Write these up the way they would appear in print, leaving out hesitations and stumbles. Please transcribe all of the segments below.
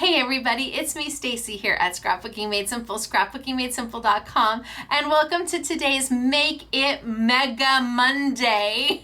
Hey everybody, it's me Stacy here at Scrapbooking Made Simple, scrapbookingmadesimple.com, and welcome to today's Make It Mega Monday.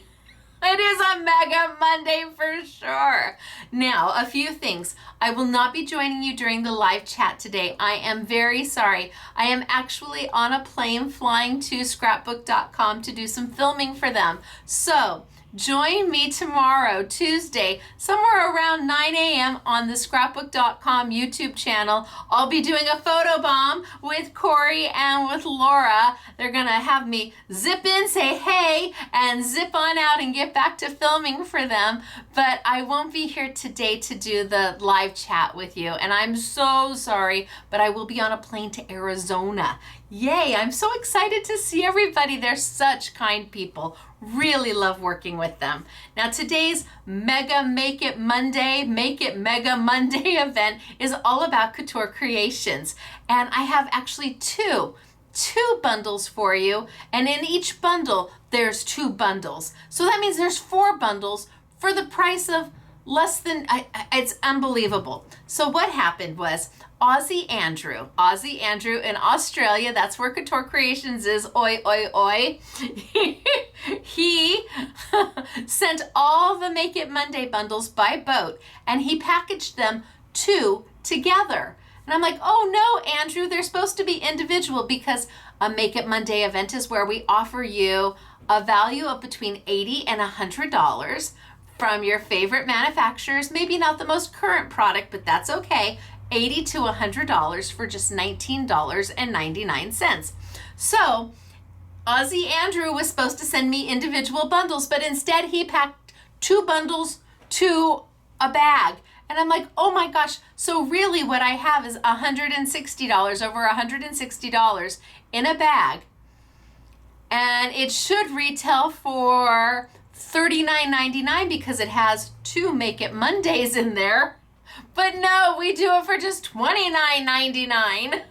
It is a Mega Monday for sure. Now, a few things. I will not be joining you during the live chat today. I am very sorry. I am actually on a plane flying to scrapbook.com to do some filming for them. So, join me tomorrow, Tuesday, somewhere around 9 a.m. on the scrapbook.com YouTube channel. I'll be doing a photo bomb with Corey and with Laura. They're gonna have me zip in, say hey, and zip on out and get back to filming for them. But I won't be here today to do the live chat with you. And I'm so sorry, but I will be on a plane to Arizona. Yay, I'm so excited to see everybody. They're such kind people. Really love working with them. Now today's Mega Make It Monday, Make It Mega Monday event is all about Couture Creations. And I have actually two bundles for you. And in each bundle, there's 2 bundles. So that means there's 4 bundles for the price of less than, it's unbelievable. So what happened was Aussie Andrew in Australia, that's where Couture Creations is, oi, oi, oi. He sent all the Make It Monday bundles by boat and he packaged them 2 together. And I'm like, oh no, Andrew, they're supposed to be individual because a Make It Monday event is where we offer you a value of between $80 and $100 from your favorite manufacturers, maybe not the most current product, but that's okay. $80 to $100 for just $19.99. So Aussie Andrew was supposed to send me individual bundles, but instead he packed 2 bundles to a bag. And I'm like, oh my gosh, so really what I have is $160, over $160 in a bag. And it should retail for $39.99 because it has 2 Make It Mondays in there. But no, we do it for just $29.99.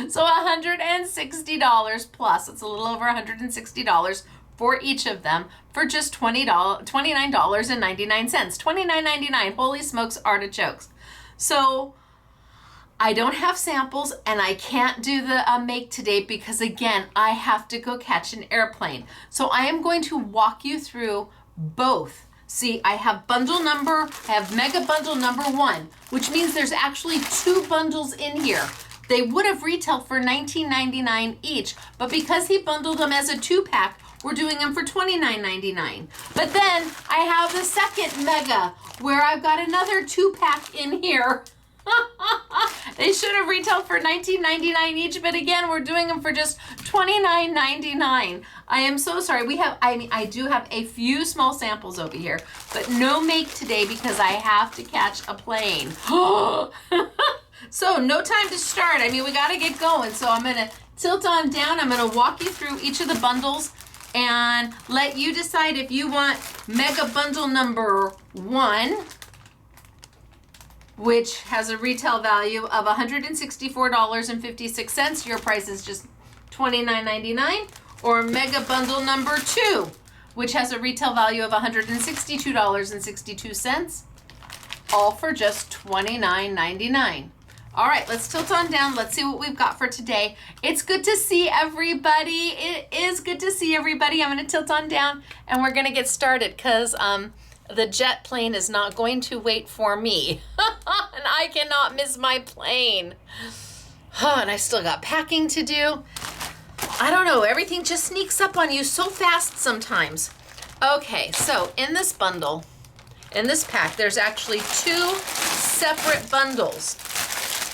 So $160 plus. It's a little over $160 for each of them for just $29.99. $29.99. Holy smokes, artichokes. So I don't have samples and I can't do the make today because again, I have to go catch an airplane. So I am going to walk you through both. See, I have mega bundle number 1, which means there's actually 2 bundles in here. They would have retailed for $19.99 each, but because he bundled them as a 2-pack, we're doing them for $29.99. But then I have the second mega where I've got another 2-pack in here. They should have retailed for $19.99 each, but again, we're doing them for just $29.99. I am so sorry. I do have a few small samples over here, but no make today because I have to catch a plane. So no time to start. I mean, we got to get going. So I'm going to tilt on down. I'm going to walk you through each of the bundles and let you decide if you want mega bundle number 1, which has a retail value of $164.56. Your price is just $29.99. Or mega bundle number 2, which has a retail value of $162.62. All for just $29.99. All right, let's tilt on down. Let's see what we've got for today. It's good to see everybody. It is good to see everybody. I'm going to tilt on down and we're going to get started because the jet plane is not going to wait for me. And I cannot miss my plane. And I still got packing to do. I don't know, everything just sneaks up on you so fast sometimes. Okay, so in this bundle, in this pack, there's actually 2 separate bundles.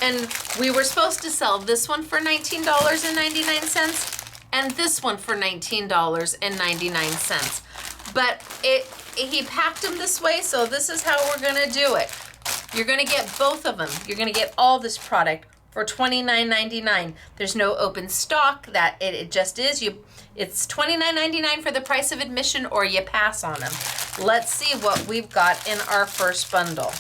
And we were supposed to sell this one for $19.99 and this one for $19.99. But he packed them this way, so this is how we're gonna do it. You're gonna get both of them. You're gonna get all this product for $29.99. There's no open stock. That it just is. It's $29.99 for the price of admission, or you pass on them. Let's see what we've got in our first bundle.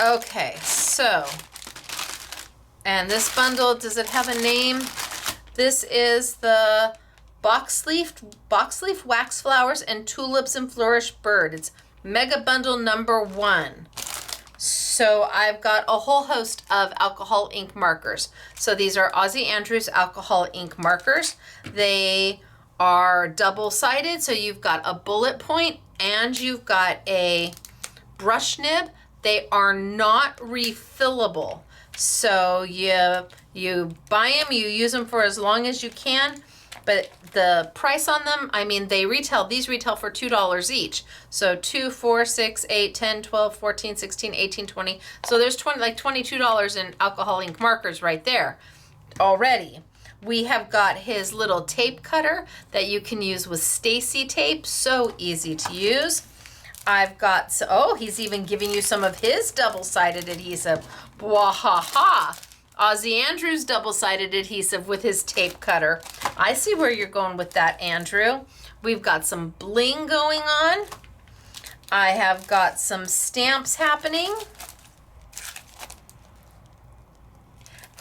Okay, so, and this bundle, does it have a name? This is the box leaf wax flowers, and tulips and flourish bird. It's mega bundle number 1. So I've got a whole host of alcohol ink markers. So these are Ozzie Andrews alcohol ink markers. They are double-sided, so you've got a bullet point and you've got a brush nib. They are not refillable. So you buy them, you use them for as long as you can, but the price on them, I mean, these retail for $2 each. So 2, 4, 6, 8, 10, 12, 14, 16, 18, 20. So there's $22 in alcohol ink markers right there already. We have got his little tape cutter that you can use with Stacy tape. So easy to use. I've got, he's even giving you some of his double-sided adhesive. Wahaha! Ozzie Andrews double-sided adhesive with his tape cutter. I see where you're going with that, Andrew. We've got some bling going on. I have got some stamps happening.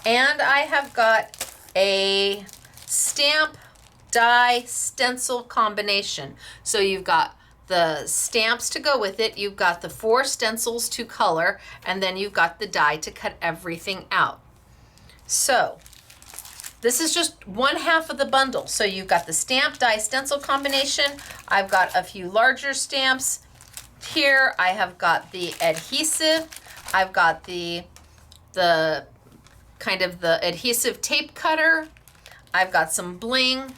And I have got a stamp die stencil combination. So you've got the stamps to go with it, you've got the 4 stencils to color, and then you've got the die to cut everything out. So this is just 1/2 of the bundle. So you've got the stamp die stencil combination. I've got a few larger stamps here. I have got the adhesive. I've got the kind of the adhesive tape cutter. I've got some bling.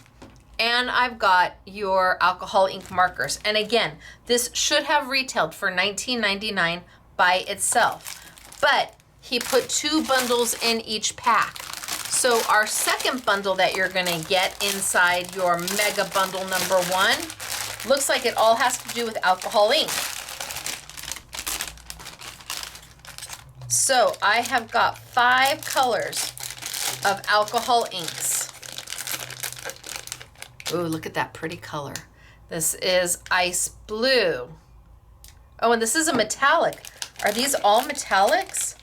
And I've got your alcohol ink markers. And again, this should have retailed for $19.99 by itself. But he put 2 bundles in each pack. So our second bundle that you're gonna get inside your mega bundle number 1 looks like it all has to do with alcohol ink. So I have got 5 colors of alcohol inks. Ooh, look at that pretty color. This is ice blue. Oh, and this is a metallic. Are these all metallics?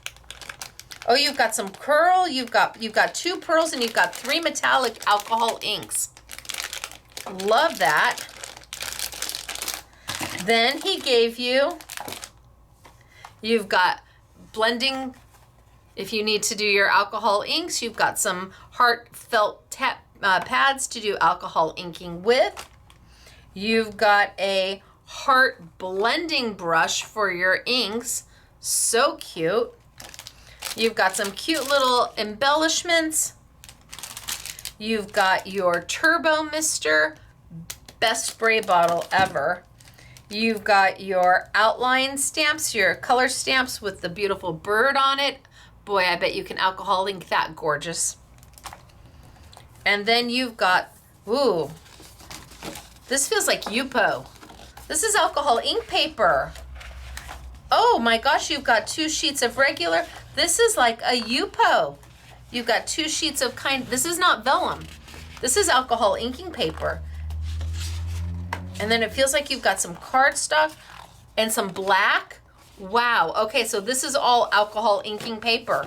Oh, you've got some pearl, you've got 2 pearls, and you've got 3 metallic alcohol inks. Love that. Then he gave you've got blending. If you need to do your alcohol inks, you've got some heartfelt pads to do alcohol inking with. You've got a heart blending brush for your inks. So cute. You've got some cute little embellishments. You've got your Turbo Mister, best spray bottle ever. You've got your outline stamps, your color stamps with the beautiful bird on it. Boy, I bet you can alcohol ink that gorgeous. And then you've got, ooh, this feels like Yupo. This is alcohol ink paper. Oh my gosh, you've got 2 sheets of regular. This is like a Yupo. You've got 2 sheets of this is not vellum. This is alcohol inking paper. And then it feels like you've got some cardstock and some black. Wow, okay, so this is all alcohol inking paper.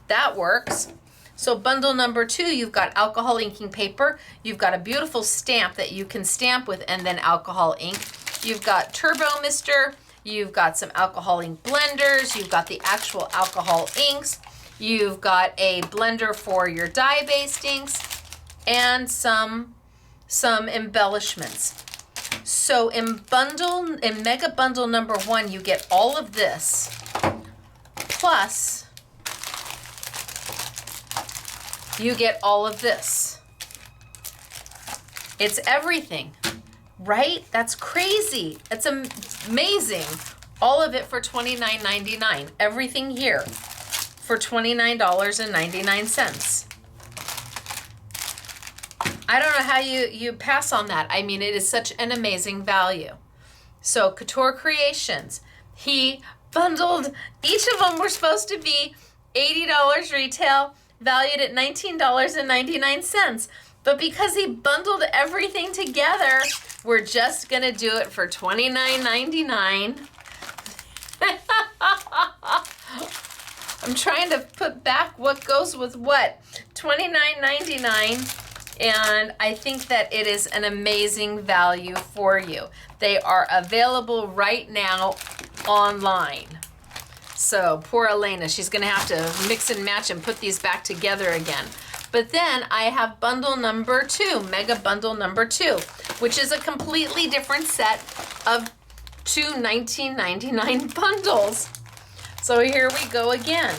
That works. So bundle number 2, you've got alcohol inking paper. You've got a beautiful stamp that you can stamp with and then alcohol ink. You've got Turbo Mister. You've got some alcohol ink blenders. You've got the actual alcohol inks. You've got a blender for your dye-based inks and some embellishments. So in mega bundle number 1, you get all of this plus you get all of this. It's everything, right? That's crazy. It's amazing. All of it for $29.99. Everything here for $29.99. I don't know how you pass on that. I mean, it is such an amazing value. So Couture Creations, he bundled, each of them were supposed to be $80 retail, valued at $19.99. But because he bundled everything together, we're just gonna do it for $29.99. I'm trying to put back what goes with what. $29.99 And I think that it is an amazing value for you. They are available right now online. So poor Elena, she's gonna have to mix and match and put these back together again. But then I have bundle number 2, mega bundle number 2, which is a completely different set of 2 $19.99 bundles. So here we go again,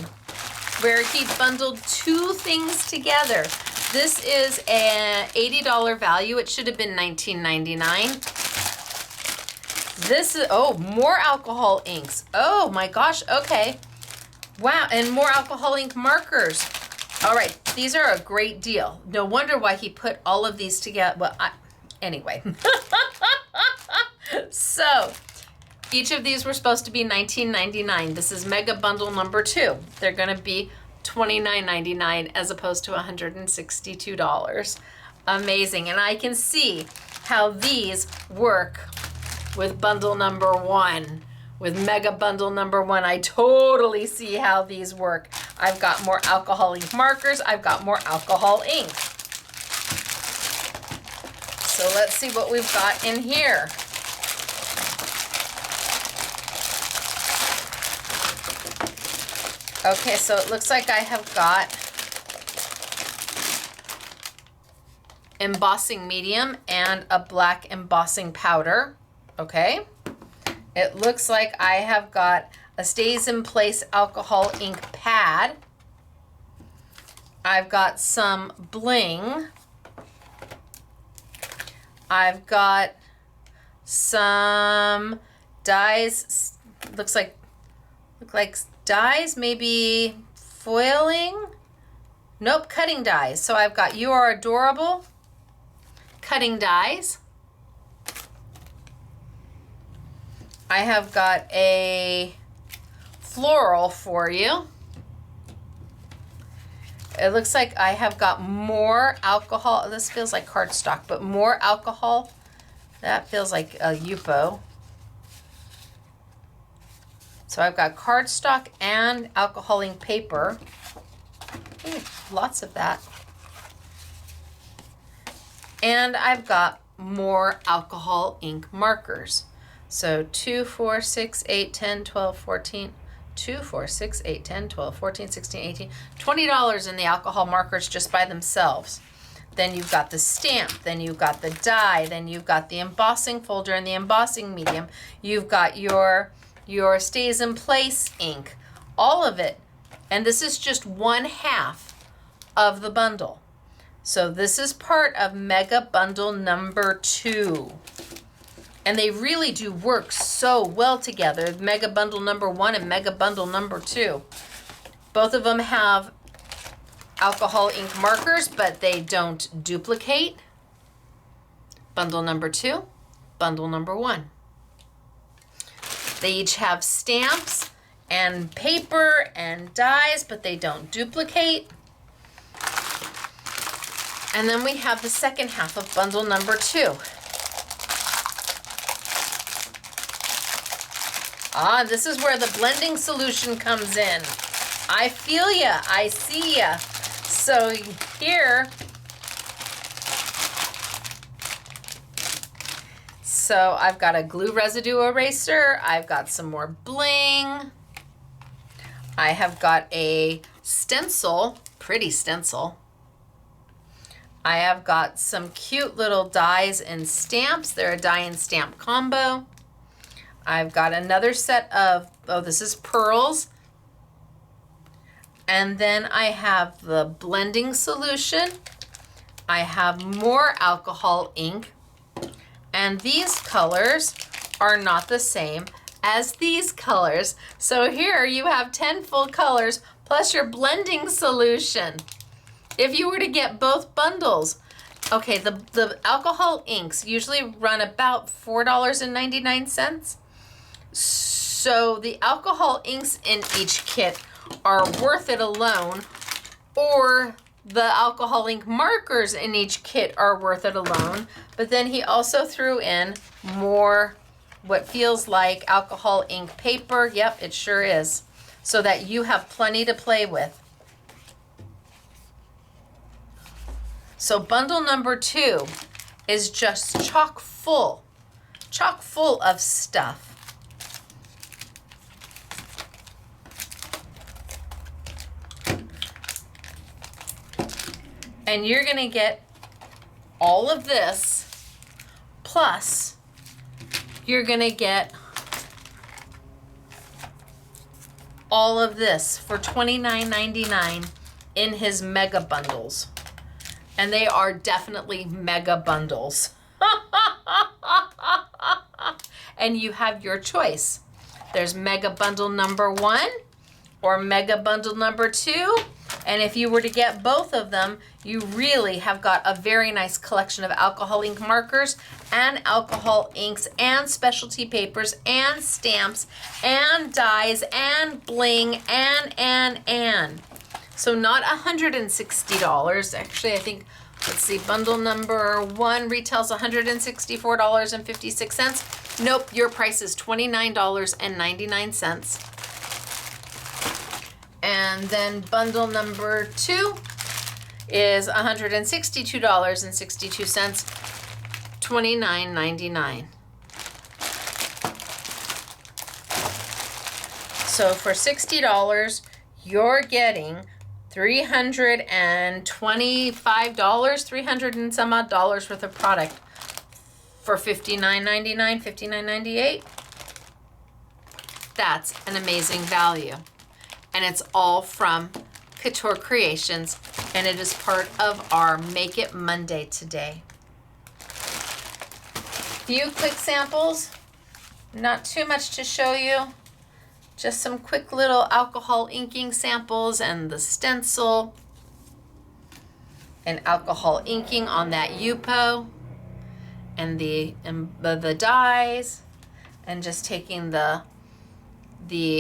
where he bundled 2 things together. This is an $80 value. It should have been $19.99. This is, oh, more alcohol inks. Oh my gosh, okay. Wow, and more alcohol ink markers. All right, these are a great deal. No wonder why he put all of these together. Well, anyway. So, each of these were supposed to be $19.99. This is mega bundle number 2. They're gonna be $29.99 as opposed to $162. Amazing, and I can see how these work with bundle number 1. With mega bundle number 1, I totally see how these work. I've got more alcohol ink markers. I've got more alcohol ink. So let's see what we've got in here. Okay, so it looks like I have got embossing medium and a black embossing powder. Okay. It looks like I have got a Stays in Place alcohol ink pad. I've got some bling. I've got some dies. Look like dies, maybe foiling. Nope, cutting dies. So I've got You Are Adorable, cutting dies. I have got a floral for you. It looks like I have got more alcohol. This feels like cardstock, but more alcohol. That feels like a Yupo. So I've got cardstock and alcohol ink paper. Ooh, lots of that. And I've got more alcohol ink markers. So 2, 4, 6, 8, 10, 12, 14, 2, 4, 6, 8, 10, 12, 14, 16, 18, $20 in the alcohol markers just by themselves. Then you've got the stamp, then you've got the die, then you've got the embossing folder and the embossing medium. You've got your Stays in Place ink, all of it. And this is just 1/2 of the bundle. So this is part of mega bundle number 2. And they really do work so well together. Mega bundle number 1 and mega bundle number 2. Both of them have alcohol ink markers, but they don't duplicate. Bundle number 2, bundle number 1. They each have stamps and paper and dies, but they don't duplicate. And then we have the second half of bundle number 2. Ah, this is where the blending solution comes in. I feel ya, I see ya. So here, so I've got a glue residue eraser. I've got some more bling. I have got a stencil, pretty stencil. I have got some cute little dies and stamps. They're a die and stamp combo. I've got another set of, oh, this is pearls. And then I have the blending solution. I have more alcohol ink. And these colors are not the same as these colors. So here you have 10 full colors plus your blending solution. If you were to get both bundles, okay, the alcohol inks usually run about $4.99. So the alcohol inks in each kit are worth it alone, or the alcohol ink markers in each kit are worth it alone. But then he also threw in more what feels like alcohol ink paper. Yep, it sure is. So that you have plenty to play with. So bundle number 2 is just chock full of stuff. And you're gonna get all of this, plus you're gonna get all of this for $29.99 in his mega bundles. And they are definitely mega bundles. And you have your choice. There's mega bundle number 1 or mega bundle number 2. And if you were to get both of them, you really have got a very nice collection of alcohol ink markers and alcohol inks and specialty papers and stamps and dies and bling and. So not $160. Actually, I think, let's see, bundle number 1 retails $164.56. Nope, your price is $29.99. And then bundle number 2 is $162.62, $29.99. So for $60, you're getting $325, 300 and some odd dollars worth of product for $59.99, $59.98. That's an amazing value. And it's all from Couture Creations, and it is part of our Make It Monday today. Few quick samples, not too much to show you. Just some quick little alcohol inking samples and the stencil and alcohol inking on that Yupo and the dies, and just taking the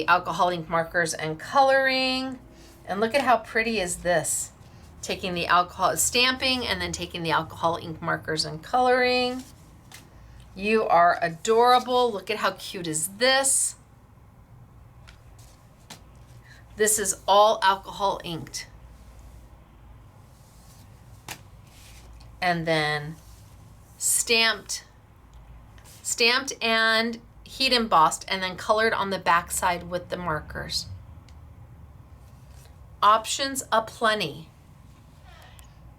alcohol ink markers and coloring. And look at how pretty is this. Taking the alcohol stamping and then taking the alcohol ink markers and coloring. You are adorable. Look at how cute is this. This is all alcohol inked. And then stamped and heat embossed, and then colored on the back side with the markers. Options aplenty.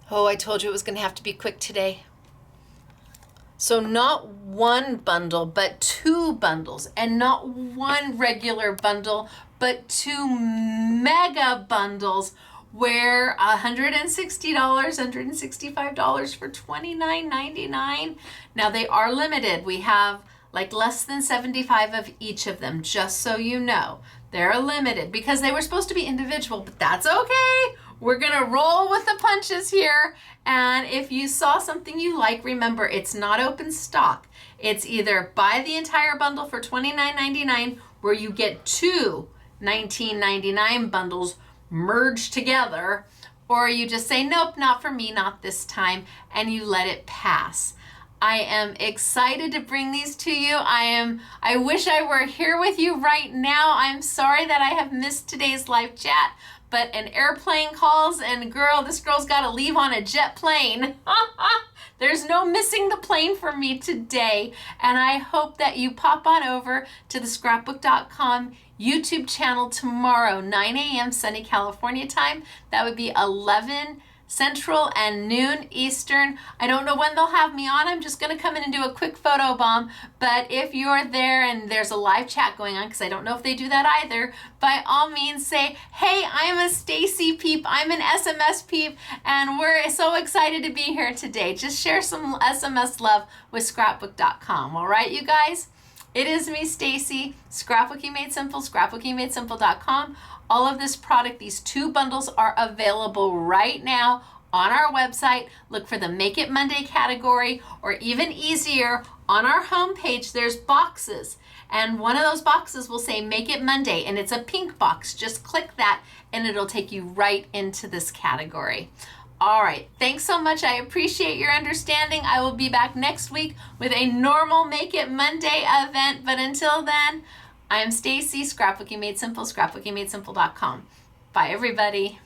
Oh, I told you it was going to have to be quick today. So not one bundle, but 2 bundles, and not one regular bundle, but 2 mega bundles, where $160, $165 for $29.99. Now they are limited. We have like less than 75 of each of them, just so you know. They're limited because they were supposed to be individual, but that's okay. We're gonna roll with the punches here. And if you saw something you like, remember, it's not open stock. It's either buy the entire bundle for $29.99, where you get 2 $19.99 bundles merged together, or you just say, nope, not for me, not this time, and you let it pass. I am excited to bring these to you. I wish I were here with you right now. I'm sorry that I have missed today's live chat, but an airplane calls, and this girl's got to leave on a jet plane. There's no missing the plane for me today, and I hope that you pop on over to the scrapbook.com YouTube channel tomorrow, 9 a.m. sunny California time. That would be 11 Central and noon Eastern. I don't know when they'll have me on. I'm just going to come in and do a quick photo bomb. But if you're there and there's a live chat going on, because I don't know if they do that either, by all means say, hey, I'm a Stacy peep. I'm an SMS peep. And we're so excited to be here today. Just share some SMS love with scrapbook.com. All right, you guys? It is me, Stacy, Scrapbooking Made Simple, scrapbookingmadesimple.com. All of this product, these 2 bundles, are available right now on our website. Look for the Make It Monday category, or even easier, on our homepage, there's boxes. And one of those boxes will say Make It Monday, and it's a pink box. Just click that, and it'll take you right into this category. All right, thanks so much. I appreciate your understanding. I will be back next week with a normal Make It Monday event. But until then, I'm Stacy, Scrapbooking Made Simple, scrapbookingmadesimple.com. Bye, everybody.